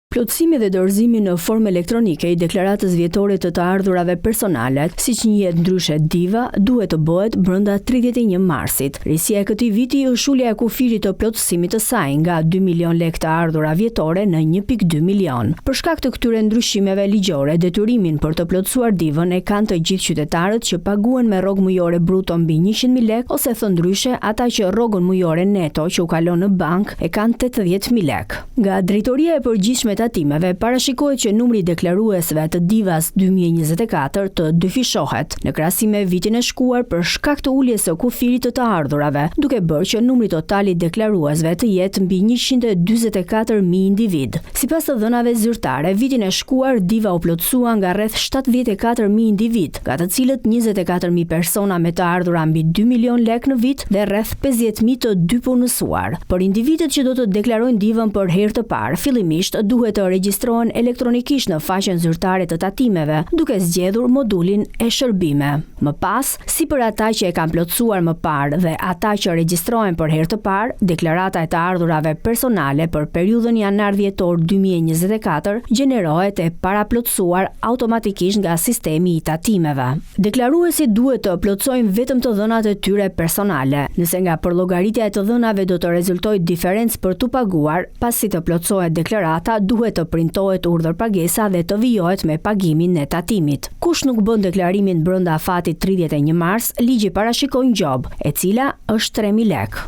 Plotësimi dhe dorëzimi në formë elektronike i deklaratës vjetore të të ardhurave personale, siç njihet ndryshe DIVA, duhet të bëhet brenda 31 marsit. Risia e këtij viti është ulja e kufirit të plotësimit të saj nga 2 milion lekë të ardhura vjetore në 1.2 milion. Për shkak të këtyre ndryshimeve ligjore, detyrimin për të plotësuar DIVën e kanë të gjithë qytetarët që paguhen me rrogë mujore bruto mbi 100.000 lekë ose thënë ndryshe, ata që rrogën mujore neto që u kalon në bank e kanë 80.000 lekë. Nga drejtoria e përgjithshme tatimeve, parashikohet që numri i deklaruesve të DIVAs 2024 të dyfishohet në krahasim me vitin e shkuar për shkak të uljes së kufirit të të ardhurave, duke bërë që numri total i deklaruesve të jetë mbi 144.000 individ. Sipas të dhënave zyrtare, vitin e shkuar DIVA u plotësua nga rreth 74.000 individ, nga të cilët 24.000 persona me të ardhura mbi 2 milion lekë në vit dhe rreth 50.000 të dypunësuar. Për individët që do të deklarojnë DIVën për herë të parë, fillimisht duhet të regjistrohen elektronikisht në faqen zyrtare të tatimeve, duke zgjedhur modulin e shërbime. Më pas, si për ata që e kanë plotësuar më parë dhe ata që regjistrohen për herë të parë, deklarata e të ardhurave personale për periudhën janar-dhjetor 2024 gjenerohet e paraplotësuar automatikisht nga sistemi i tatimeve. Deklaruesit duhet të plotësojnë vetëm të dhënat e tyre personale, nëse nga përllogaritja e të dhënave do të rezultojë diferencë për tu paguar, pasi të plotësohet deklarata, duhet të printohet urdhër pagesa dhe të vijohet me pagimin e tatimit. Kush nuk bën deklarimin brenda afatit 31 mars, ligji parashikon gjobë, e cila është 3.000 lekë.